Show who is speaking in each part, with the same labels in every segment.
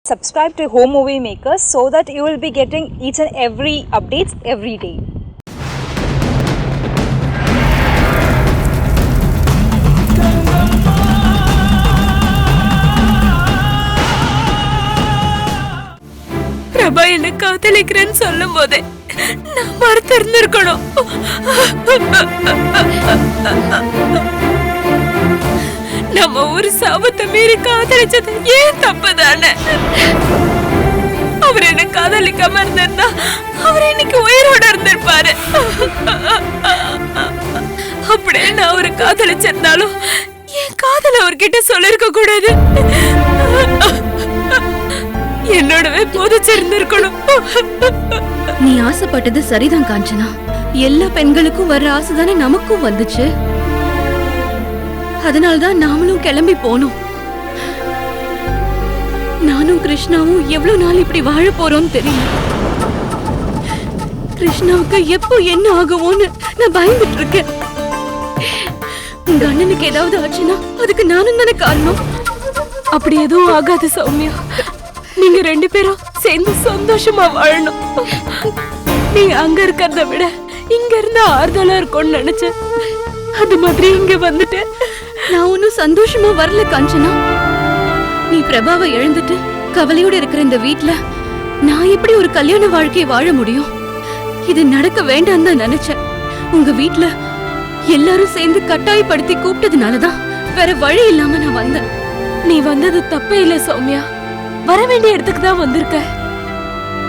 Speaker 1: subscribe to Home Movie Makers so that you will be getting each and every updates every day.
Speaker 2: Prabha என்ன காதலிக்கிறேன்னு சொல்லும் போதே நான் மறுத்து இருந்திருக்கணும். நம்ம ஒரு சாபத்தை மீறி காதலிச்சது ஏன் தப்புதானே? அவர் என்ன காதலிக்காம இருந்திருந்தா அவர் இன்னைக்கு உயிரோட இருந்திருப்பாரு. அப்படியே நான் அவரை காதலிச்சிருந்தாலும் என் காதல அவர்கிட்ட சொல்லிருக்க கூடாது. என்னோடவே போதிச்சிருந்திருக்கணும்.
Speaker 3: நீ ஆசைப்பட்டது சரிதான் காஞ்சனா. எல்லா பெண்களுக்கும் வர்ற ஆசைதானே நமக்கும் வந்துச்சு. அதனால்தான் நாமளும் கிளம்பி போனோம். நானும் கிருஷ்ணாவும் எவ்வளவு நாள் இப்படி வாழ போறோம்னு தெரியல. கிருஷ்ணாவுக்கு எப்போ என்ன ஆகுமோன்னு நான் பயந்துட்டு இருக்கேன். உங்க அண்ணனுக்கு ஏதாவது ஆச்சுன்னா அதுக்கு நானும் தானே காரணம்.
Speaker 2: அப்படி எதுவும் ஆகாது சௌமியா. நீங்க ரெண்டு பேரும் சேர்ந்து சந்தோஷமா வாழணும். நீங்க அங்க இருக்கிறத விட இங்க இருந்த ஆறுதலா இருக்கும்னு நினைச்சேன். அது மாதிரி இங்க வந்துட்டு
Speaker 3: நான் ஒன்னும் சந்தோஷமா வரல காஞ்சனா. நீ பிரபாவை இழந்துட்டு கவலையோட இருக்கிற இந்த வீட்ல நான் எப்படி ஒரு கல்யாண வாழ்க்கையை வாழ முடியும்? இது நடக்க வேண்டாம் தான் நினைச்சேன். உங்க வீட்ல எல்லாரும் சேர்ந்து கட்டாயப்படுத்தி கூப்பிட்டதுனாலதான் வேற வழி இல்லாம நான் வந்தேன்.
Speaker 2: நீ வந்தது தப்பே இல்ல சௌமியா. வர வேண்டிய இடத்துக்கு தான் வந்திருக்க.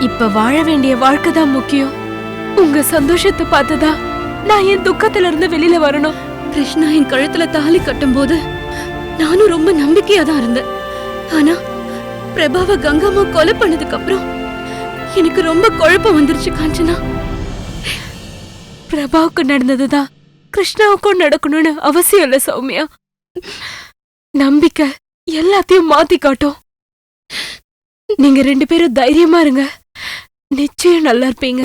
Speaker 2: இப்ப வாழ வேண்டிய வாழ்க்கை தான் முக்கியம். உங்க சந்தோஷத்தை பார்த்ததா நான் என் துக்கத்துல இருந்து வெளியில வரணும்.
Speaker 3: கிருஷ்ணா என் கழுத்துல தாலி கட்டும் போது நானும் ரொம்ப நம்பிக்கையா தான் இருந்தேன். ஆனா பிரபாவ கங்கம்மா கொலை பண்ணதுக்கு அப்புறம் எனக்கு ரொம்ப குழப்பம் வந்துருச்சு காஞ்சனா.
Speaker 2: பிரபாவுக்கு நடந்ததுதான் கிருஷ்ணாவுக்கும் நடக்கணும்னு அவசியம் இல்ல சௌமியா. நம்பிக்கை எல்லாத்தையும் மாத்தி காட்டும். நீங்க ரெண்டு பேரும் தைரியமா இருங்க. நிச்சயம் நல்லா இருப்பீங்க.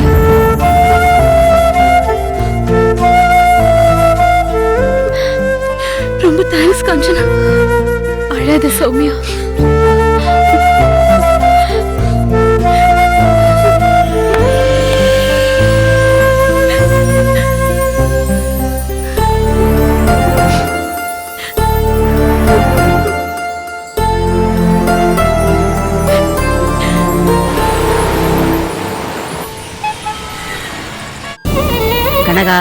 Speaker 3: ரொம்ப தேங்க்ஸ் காஞ்சனா.
Speaker 2: அழாத சௌமியா.
Speaker 4: கனகா,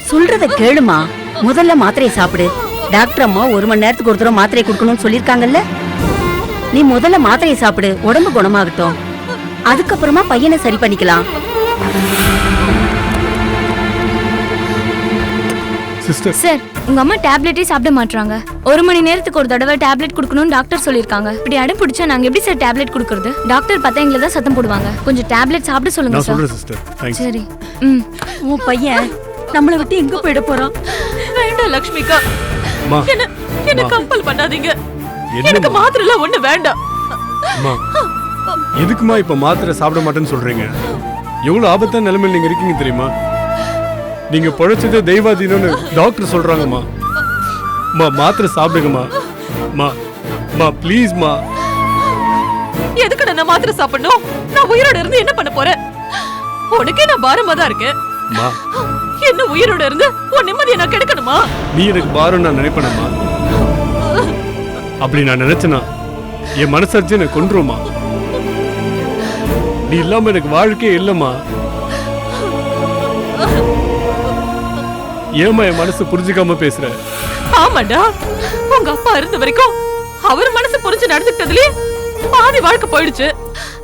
Speaker 4: சொல்றத கேளுமா. முதல்ல மாத்திரையை சாப்பிடு. டாக்டர் அம்மா 1 மணி நேரத்துக்கு ஒரு தடவை மாத்திரை கொடுக்கணும்னு சொல்லிருக்காங்கல்ல. நீ முதல்ல மாத்திரையை சாப்பிடு, உடம்பு குணமாகட்டும். அதுக்கப்புறமா பையனை சரி பண்ணிக்கலாம்.
Speaker 5: சார், உங்க அம்மா டேப்லெட்டே சாப்பிட மாட்டாங்க. 1 மணி நேரத்துக்கு ஒரு தடவை டேப்லெட் கொடுக்கணும்னு டாக்டர் சொல்லிருக்காங்க. இப்படி அடம் பிடிச்சா நாங்க எப்படி சார் டேப்லெட் கொடுக்கறது? டாக்டர் பார்த்தா எங்களை தான் சத்தம் போடுவாங்க. கொஞ்சம் டேப்லெட் சாப்பிட சொல்லுங்க சார். சரி.
Speaker 4: உன் பையன் நம்மளை விட்டு எங்க போயிட போறான்?
Speaker 2: வேண்டாம் லக்ஷ்மிகா, என்ன கம்பல் பண்ணாதீங்க. எனக்கு மாத்திரை எல்லாம் ஒண்ணு வேண்டாம்.
Speaker 6: எதுக்குமா இப்ப மாத்திரை சாப்பிட மாட்டேன்னு சொல்றீங்க? எவ்வளவு ஆபத்தான நிலைமையில நீங்க இருக்கீங்க தெரியுமா? நீங்க பொழைச்சதே தெய்வாதீனம்னு டாக்டர் சொல்றாங்கம்மா. மாத்திரை சாப்பிடுங்கம்மா. ப்ளீஸ்மா.
Speaker 2: எதுக்கு நான் மாத்திரை சாப்பிடணும்? நான் உயிரோட இருந்து என்ன பண்ண போறேன்? உனக்கே நான் பாரமா தான் இருக்கேன். என்ன உயிரோட இருந்து உன் நிம்மதியை நான் கெடுக்கணுமா?
Speaker 6: நீ எனக்கு பாரம் நான் நினைப்பேனம்மா. அப்படி நான் நினைச்சேனா என் மனசாட்சி எனக்கு கொன்றுமா. நீ இல்லாம எனக்கு வாழ்க்கையே இல்லம்மா. ஏமா என் மனசு புரிஞ்சுக்காம பேசுற?
Speaker 2: ஆமாடா, உங்க அப்பா இருந்த வரைக்கும் அவர் மனசு புரிஞ்சு நடந்துக்கிட்டதுலயே பாதி வாழ்க்கை போயிடுச்சு.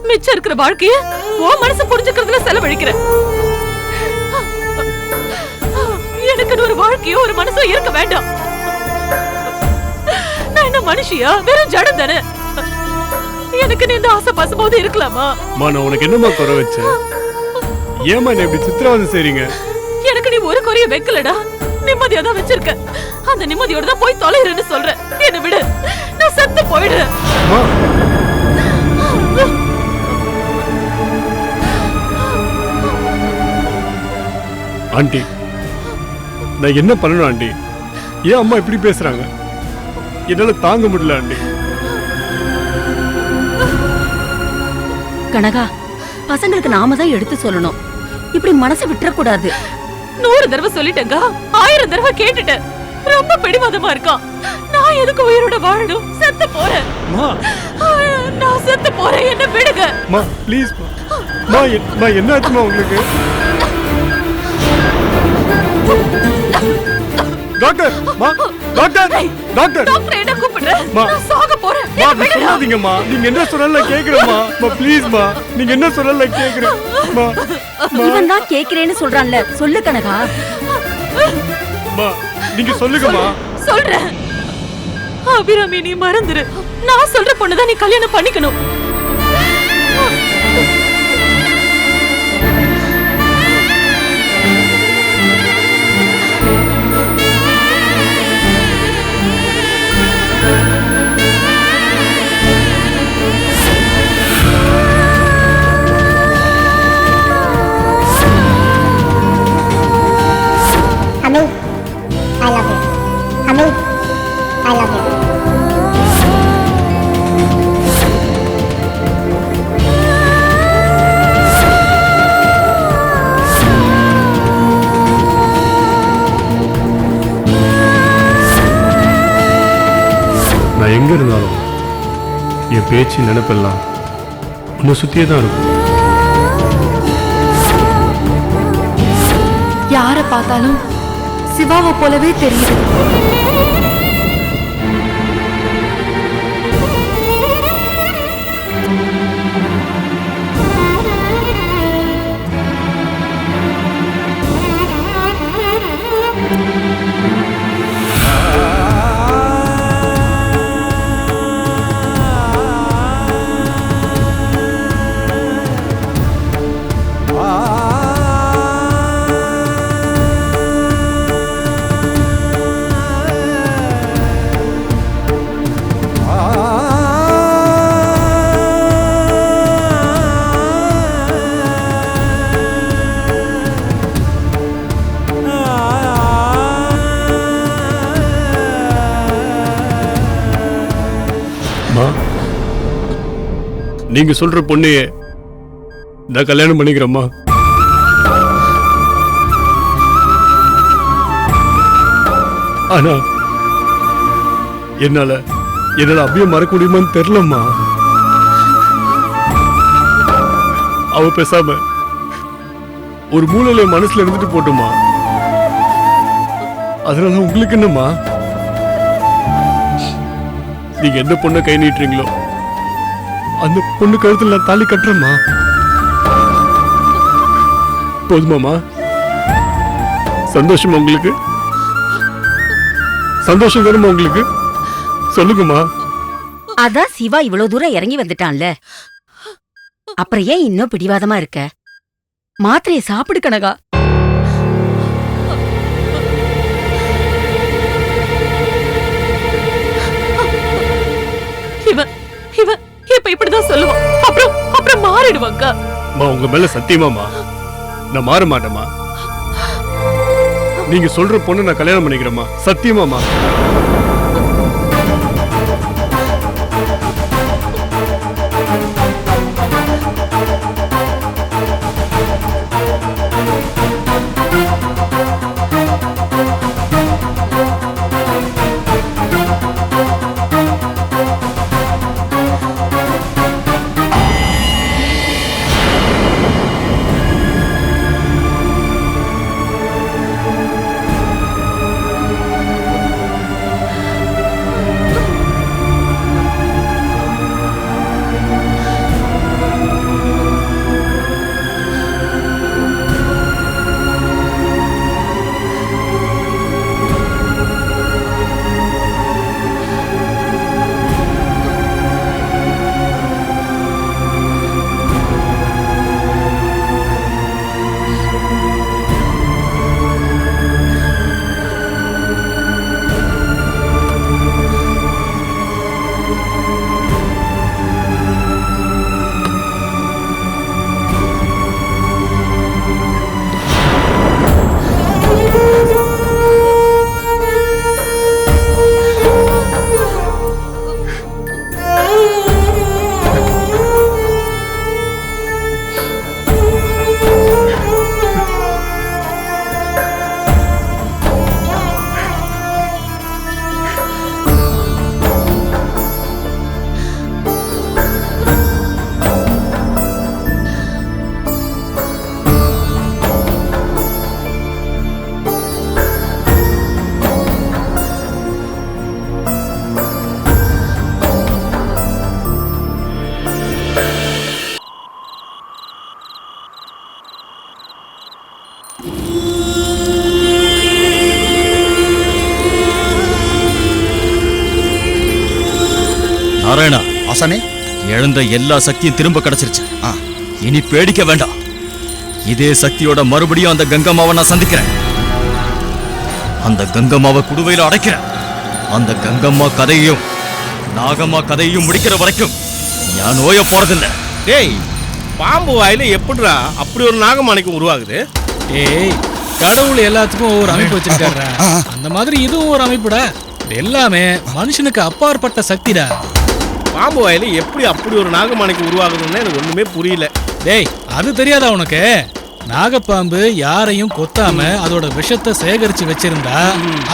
Speaker 2: மிச்சம் இருக்கிற வாழ்க்கைய உன் மனசு புரிஞ்சுக்கிறதுல செலவழிக்கிற. எனக்கு ஒரு வாழ்க்கையோ ஒரு மனசோ இருக்க வேண்டாம். நான் என்ன மனுஷியா? வெறும் ஜடம் தானே. எனக்கு நீ இந்த ஆசை பசும்போது இருக்கலாமா?
Speaker 6: நான் உனக்கு என்னமா குறை வச்ச? ஏமா என்ன இப்படி சித்திரவதை செய்றீங்க?
Speaker 2: எனக்கு நீ ஒரு குறைய வைக்கலடா. நிம்மதியா தான் வச்சிருக்க. அந்த நிம்மதியோட தான் போய் தொலைறேன்னு சொல்றேன். என்ன விடு, நான் செத்து போயிடுறேன்.
Speaker 6: ஆண்டி, நான் என்ன பண்ணணும் ஆண்டி? ஏன் அம்மா இப்படி பேசுறாங்க? என்னால தாங்க முடியல ஆண்டி.
Speaker 4: கனகா, பசங்களுக்கு நாம தான் எடுத்து சொல்லணும். இப்படி மனசை விட்டுறக்கூடாது.
Speaker 2: 100 தடவை சொல்லிட்டேங்க, 1000 தடவை கேட்டுட்டேன். ரொம்ப பிடிவாதமா இருக்கான். நான் எதுக்கு உயிரோட வாழணும்? செத்து போறேன். நான் செத்து போறேன், என்ன விடுங்க.
Speaker 6: மா ப்ளீஸ் மா, என்ன ஆச்சுமா உங்களுக்கு? டாக்டர் டாக்டர் டாக்டர்
Speaker 2: டாக்டர் என்ன கூப்பிடுறேன்?
Speaker 6: மா.
Speaker 2: நான் சாக போறேன்.
Speaker 6: மா அப்படி சொல்லாதீங்கம்மா. நீங்க என்ன சொன்னால கேக்குறேம்மா. மா ப்ளீஸ் மா, நீங்க என்ன சொன்னால கேக்குறேன். மா
Speaker 4: இவன் தான் கேக்குறேன்னு சொல்றான்ல, சொல்லு கனகா.
Speaker 6: மா நீங்க சொல்லுங்கம்மா.
Speaker 2: சொல்றேன். அபிராமி, நீ மறந்துரு. நான் சொல்ற பொண்ணுதான் நீ கல்யாணம் பண்ணிக்கணும்.
Speaker 7: Ami, I love you. Ami, I love you.
Speaker 6: நான் எங்க இருந்தாலும் என் பேச்சு நினைப்பெல்லாம் உன்னை சுத்தியே தான் இருக்கும்.
Speaker 3: யார பார்த்தாலும் சிவாவை போலவே தெரியுது.
Speaker 6: நீங்க சொல்ற பொண்ணையே நான் கல்யாணம் பண்ணிக்கிறேம்மா. ஆனா என்னால அப்படியே மறக்க முடியுமான்னு தெரியலம்மா. அவ பேசாம ஒரு மூலையில மனசுல இருந்துட்டு போட்டுமா. அதனால உங்களுக்கு என்னம்மா? நீங்க எந்த பொண்ணை கை நீட்டுறீங்களோ அந்த பொண்ணு கழுத்துல நான் தாலி கட்டுறேம்மா. போதுமாமா? சந்தோஷமா உங்களுக்கு? சந்தோஷம் வேணுமா உங்களுக்கு? சொல்லுங்கம்மா.
Speaker 4: அதான் சிவா இவ்வளவு தூரம் இறங்கி வந்துட்டான்ல, அப்புறம் ஏன் இன்னும் பிடிவாதமா இருக்க? மாத்திரையை சாப்பிடு கனகா.
Speaker 2: இவன் இவன் இப்ப இப்படிதான் சொல்லுவான். அப்புறம் மாறிடுவாங்க.
Speaker 6: உங்க மேல சத்தியமாமா நான் மாற மாட்டேமா. நீங்க சொல்ற பொண்ணு நான் கல்யாணம் பண்ணிக்கிறேம்மா. சத்தியமாமா.
Speaker 8: நாராயணா,
Speaker 9: ஆசானே.
Speaker 8: இழந்த எல்லா சக்தியும் திரும்ப கிடைச்சிருச்சு.
Speaker 9: ஆ.
Speaker 8: இனி பேடிக்க வேண்டாம். இதே சக்தியோட மறுபடியும் அந்த கங்கம்மாவை நான் சந்திக்கிறேன். அந்த கங்கம்மாவை குடுவையில அடைக்கிறேன். அந்த கங்கம்மா கதையையும் நாகம்மா கதையையும் முடிக்கிற வரைக்கும் நான் நோய போறதில்லை.
Speaker 10: டேய், பாம்பு வாயில எப்படிடா அப்படி ஒரு நாகமாணிக்கம் உருவாகுது?
Speaker 11: ஏய், கடவுள் எல்லாத்துக்கும் ஒவ்வொரு அமைப்பு வச்சிருக்காரு. அந்த மாதிரி இதுவும் ஒரு அமைப்புடா. இது எல்லாமே மனுஷனுக்கு அப்பாற்பட்ட சக்திடா.
Speaker 10: பாம்பு வாயில எப்படி அப்படி ஒரு நாகமாணிக்கம் உருவாகுதுன்னு எனக்கு ஒண்ணுமே புரியல.
Speaker 11: டேய், அது தெரியாதா உனக்கு? நாகப்பாம்பு யாரையும் கொத்தாம அதோட விஷத்தை சேகரிச்சு வச்சிருந்தா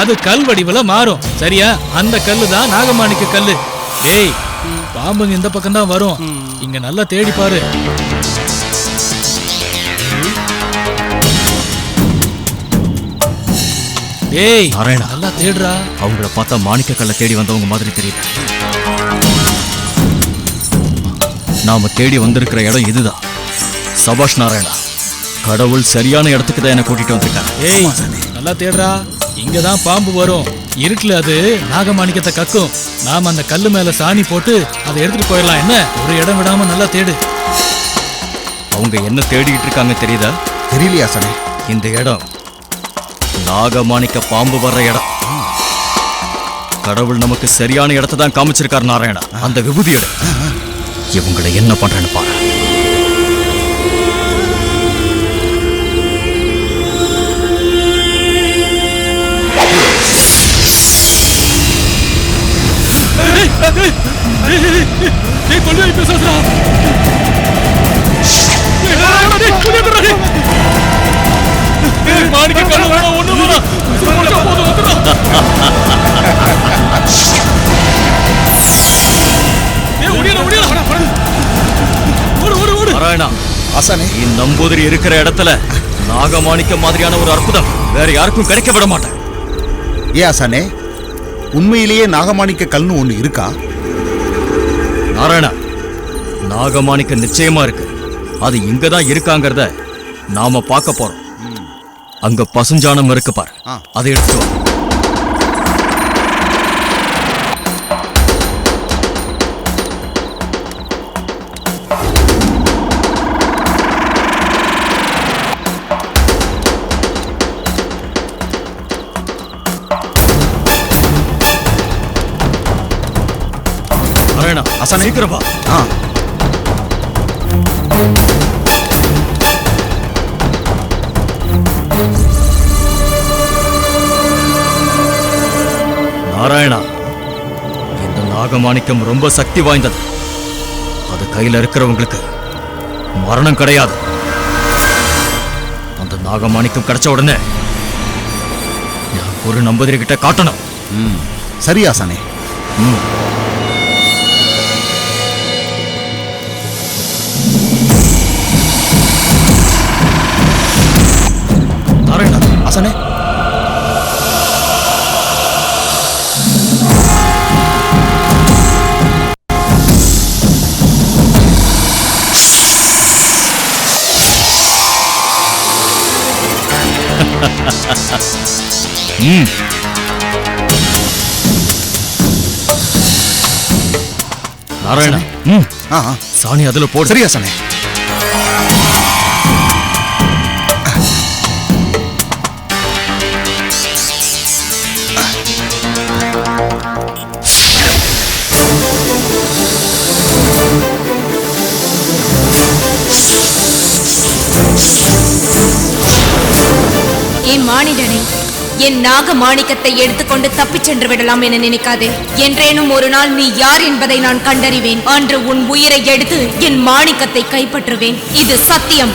Speaker 11: அது கல் வடிவுல மாறும். சரியா? அந்த கல்லு தான் நாகமாணிக்க கல்லு. டேய், பாம்புங்க இந்த பக்கம் தான் வரும். இங்க நல்லா தேடி பாரு. டேய்
Speaker 8: நாராயணா,
Speaker 11: நல்லா தேடுறா.
Speaker 8: அவங்கள பார்த்தா மாணிக்க கல்லை தேடி வந்தவங்க மாதிரி தெரியல. நாம தேடி வந்திருக்கிற இடம் இதுதான். சபாஷ் நாராயணா, கடவுள் சரியான இடத்துக்கு தான் என்ன கூட்டிட்டு வந்திருக்காரு.
Speaker 11: ஏய், நல்லா தேடுறா. இங்கதான் பாம்பு வரும். இருட்டுல அது நாகமாணிக்கத்தை கக்கும். நாம அந்த கல்லு மேல சாணி போட்டு அதை எடுத்துட்டு போயிடலாம். என்ன, ஒரு இடம் விடாம நல்லா தேடு.
Speaker 8: அவங்க என்ன தேடிட்டு இருக்காங்க தெரியுதா?
Speaker 9: தெரியலையா ஆசானே?
Speaker 8: இந்த இடம் நாகமாணிக்க பாம்பு வர்ற இடம். கடவுள் நமக்கு சரியான இடத்தை தான் காமிச்சிருக்காரு நாராயணா. அந்த விபூதி இடம். இவங்களை என்ன பண்றேன்னு பாரு. நாராயணா,
Speaker 9: ஆசானே,
Speaker 8: நம்பூதிரி இருக்கிற இடத்துல நாகமாணிக்க மாதிரியான ஒரு அற்புதம் வேற யாருக்கும் கிடைக்க விட மாட்டேன்.
Speaker 9: ஏ ஆசானே, உண்மையிலேயே நாகமாணிக்க கல்னு ஒண்ணு இருக்கா?
Speaker 8: நாராயணா, நாகமாணிக்க நிச்சயமா இருக்கு. அது இங்கதான் இருக்காங்கிறத நாம பார்க்க போறோம். அங்க பசுஞ்சாணம் இருக்கு பாரு, அதை எடுத்து வா. நாராயணா,
Speaker 9: ஆசானே,
Speaker 8: சீக்கிரம் வா. நாராயணா, இந்த நாகமாணிக்கம் ரொம்ப சக்தி வாய்ந்தது. அது கையில இருக்கிறவங்களுக்கு மரணம் கிடையாது. அந்த நாகமாணிக்கம் கிடைச்ச உடனே நான் ஒரு நம்பூதிரி கிட்ட காட்டணும்.
Speaker 9: சரி ஆசானே.
Speaker 8: நாராயணா,
Speaker 9: ஆசானே,
Speaker 8: நாராயணா, சாணி அதுல போடு.
Speaker 9: சரி ஆசானே.
Speaker 2: என் மானிடனே, என் நாக மாணிக்கத்தை எடுத்துக்கொண்டு தப்பிச் சென்று விடலாம் என நினைக்காதே. என்றேனும் ஒரு நாள் நீ யார் என்பதை நான் கண்டறிவேன். அன்று உன் உயிரை எடுத்து என் மாணிக்கத்தை கைப்பற்றுவேன். இது சத்தியம்.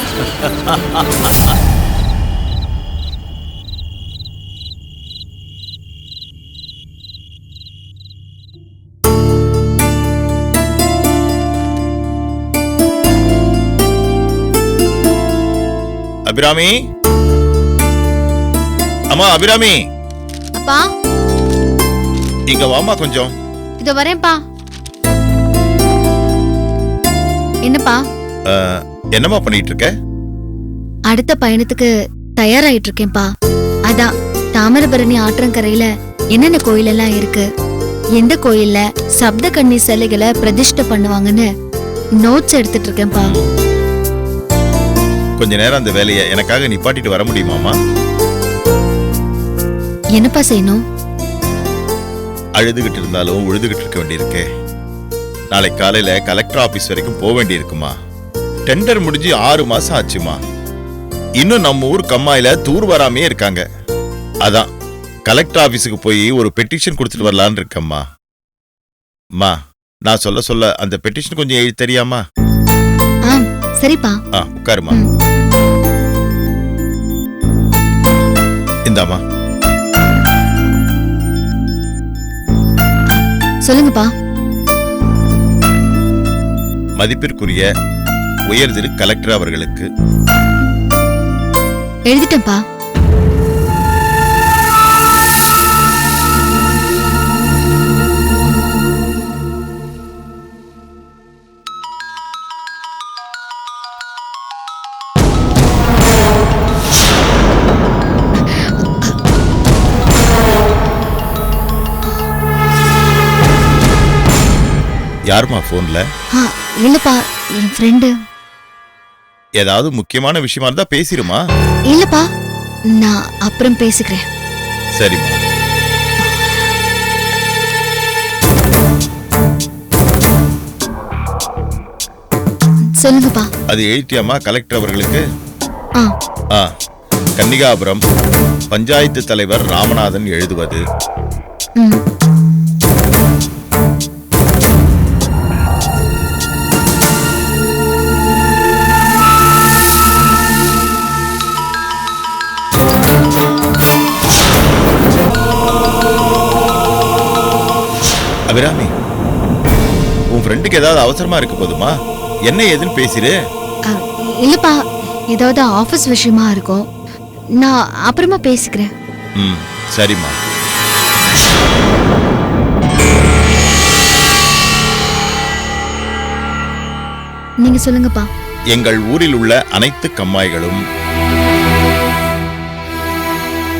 Speaker 12: அபிராமி, அம்மா அபிராமி,
Speaker 3: அப்பா
Speaker 12: இங்க வாமா கொஞ்சம்.
Speaker 3: இதோ வரேன்ப்பா. என்னப்பா?
Speaker 12: என்னம்மா பண்ணிட்டு இருக்க?
Speaker 3: அடுத்த பயணத்துக்கு தயாராயிட்டு இருக்கேன்ப்பா. அதான் தாமிரபரணி ஆற்றங்கரையில என்னென்ன கோயில் எல்லாம் இருக்கு,
Speaker 13: எந்த கோயில்ல சப்த கன்னி சிலைகளை பிரதிஷ்டை பண்ணுவாங்கன்னு நோட்ஸ் எடுத்துட்டு இருக்கேன்ப்பா.
Speaker 12: கொஞ்ச நேரம் அந்த வேலையை எனக்காக நிப்பாட்டிட்டு வர முடியுமாமா?
Speaker 13: என்னப்பா செய்யணும்?
Speaker 12: அழுதுகிட்டு இருந்தாலும் உழுதுகிட்டு இருக்க வேண்டியிருக்கே. நாளை காலையில கலெக்டர் ஆபீஸ் வரைக்கும் போக வேண்டியிருக்குமா. டெண்டர் முடிஞ்சு 6 மாசம் ஆச்சுமா. இன்னும் நம்ம ஊர் கம்மாயில தூர் வராமே இருக்காங்க. அதான் கலெக்டர் ஆபீஸுக்கு போய் ஒரு பெட்டிஷன் கொடுத்துட்டு வரலான்னு இருக்கம்மா. அம்மா, நான் சொல்ல சொல்ல அந்த பெட்டிஷன் கொஞ்சம் எழுதி தெரியாமா?
Speaker 13: சரிப்பா.
Speaker 12: உட்காருமா. இந்தாமா.
Speaker 13: சொல்லுங்கப்பா.
Speaker 12: மதிப்பிற்குரிய உயர்திரு கலெக்டர் அவர்களுக்கு.
Speaker 13: எழுதிட்டேன்ப்பா.
Speaker 12: யாருமா போன்ல?
Speaker 13: இல்லப்பா, என் ஃப்ரெண்டு.
Speaker 12: ஏதாவது முக்கியமான விஷயமா இருந்தா பேசிருமா?
Speaker 13: இல்லப்பா, நான் அப்புறம் பேசிக்கிறேன்.
Speaker 12: சரிம்மா.
Speaker 13: சொல்லுங்கப்பா.
Speaker 12: அது எழுதியாமா கலெக்டர் அவர்களுக்கு? கன்னிகாபுரம் பஞ்சாயத்து தலைவர் ராமநாதன் எழுதுவது. அபிராமி, உன் ஃப்ரெண்டுக்கு ஏதாவது அவசரமா இருக்க போதுமா? என்ன ஏதுன்னு பேசிரு.
Speaker 13: இல்லப்பா, ஏதாவது ஆபீஸ் விஷயமா இருக்கும். நான் அப்புறமா பேசிக்கிறேன்.
Speaker 12: சரிம்மா.
Speaker 13: நீங்க சொல்லுங்கப்பா.
Speaker 12: எங்கள் ஊரில் உள்ள அனைத்து கம்மாய்களும்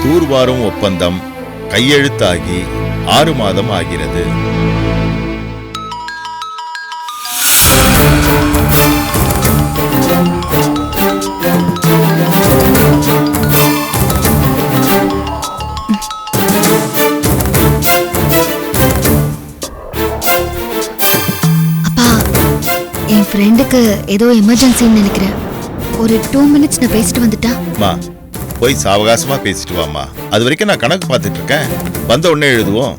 Speaker 12: தூர்வாரும் ஒப்பந்தம் கையெழுத்தாகி 6 மாதம் ஆகிறது.
Speaker 13: அப்பா, என் ஃப்ரெண்டுக்கு ஏதோ எமர்ஜென்சின்னு நினைக்கிறேன். ஒரு 2 மினிட்ஸ் நான் பேசிட்டு வந்துட்டா?
Speaker 12: போய் சாவகாசமா பேசிட்டு வாமா. அது வரைக்கும் நான் கணக்கு பார்த்துட்டு இருக்கேன். வந்த உடனே எழுதுவோம்.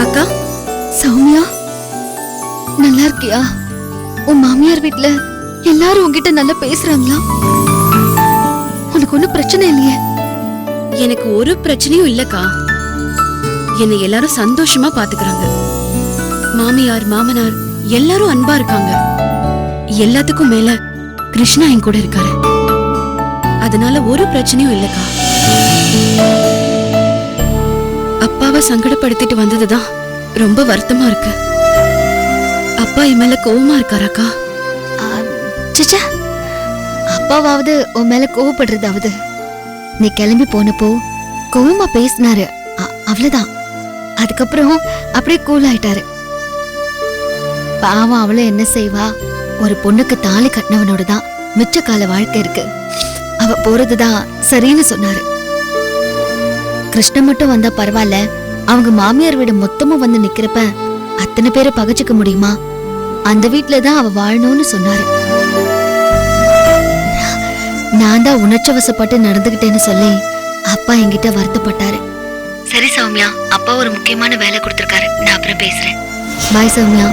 Speaker 13: அக்கா, சௌமியா, நல்லா இருக்கியா? உன் மாமியார் வீட்ல எல்லாரும் உன்கிட்ட நல்லா பேசுறாங்களா? உனக்கு ஒன்னும் பிரச்சனை இல்லையே?
Speaker 3: எனக்கு ஒரு பிரச்சனையும் இல்லக்கா. என்னை எல்லாரும் சந்தோஷமா பாத்துக்கிறாங்க. மாமியார் மாமனார் எல்லாரும் அன்பா இருக்காங்க. எல்லாத்துக்கும் மேல கிருஷ்ணா என் கூட இருக்காரு. அதனால ஒரு பிரச்சனையும் இல்லக்கா. அப்பாவை சங்கடப்படுத்திட்டு வந்ததுதான் ரொம்ப வருத்தமா இருக்கு. அப்பா என் மேல கோவமா இருக்காராக்கா?
Speaker 13: சிச்சா, அப்பாவாவது உன் மேல கோவப்படுறதாவது. நீ கிளம்பி போனப்போ கோவமா பேசினாரு, அவ்வளவுதான். அதுக்கப்புறம் அப்படியே கூல் ஆயிட்டாரு. பாவம், அவளும் என்ன செய்வா? ஒரு பொண்ணுக்கு தாலி கட்டினவனோட தான் மிச்ச கால வாழ்க்கை இருக்கு. அவ போறதுதான் சரின்னு சொன்னாரு. கிருஷ்ணன் மட்டும் வந்தா பரவாயில்ல, அவங்க மாமியார் வீடு மொத்தமும் வந்து நிக்கிறப்ப அத்தனை பேரை பகச்சுக்க முடியுமா? அந்த வீட்டுலதான் அவ வாழணும்னு சொன்னாரு. நான் தான் உணர்ச்சவசப்பட்டு நடந்துகிட்டேன்னு சொல்லி அப்பா என்கிட்ட வருத்தப்பட்டாரு. சரி சௌமியா, அப்பா ஒரு முக்கியமான வேலை கொடுத்திருக்காரு. நான் அப்புறம் பேசுறேன். பாய் சௌமியா.